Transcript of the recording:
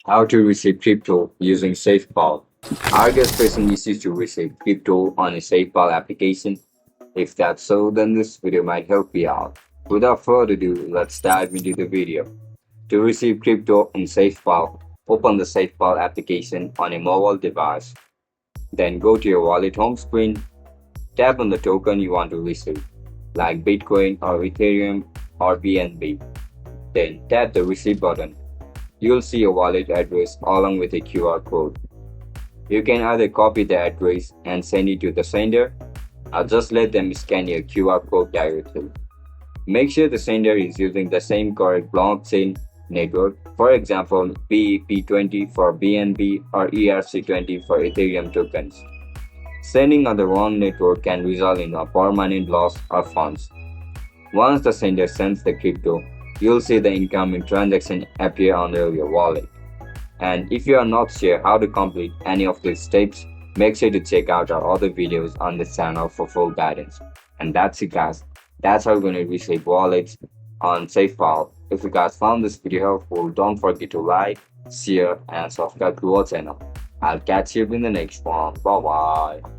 How to receive crypto using SafePal. Are you guys facing issues to receive crypto on a SafePal application? If that's so, then this video might help you out. Without further ado, let's dive into the video. To receive crypto in SafePal, open the SafePal application on a mobile device. Then go to your wallet home screen. Tap on the token you want to receive, like Bitcoin or Ethereum or BNB. Then tap the receive button. You'll see a wallet address along with a QR code. You can either copy the address and send it to the sender, or just let them scan your QR code directly. Make sure the sender is using the same correct blockchain network, for example BEP20 for BNB or ERC20 for Ethereum tokens. Sending on the wrong network can result in a permanent loss of funds. Once the sender sends the crypto, you'll see the incoming transaction appear under your wallet. And if you are not sure how to complete any of these steps, make sure to check out our other videos on this channel for full guidance. And that's it guys. That's how you're going to receive wallets on SafePal. If you guys found this video helpful, don't forget to like, share and subscribe to our channel. I'll catch you in the next one. Bye bye.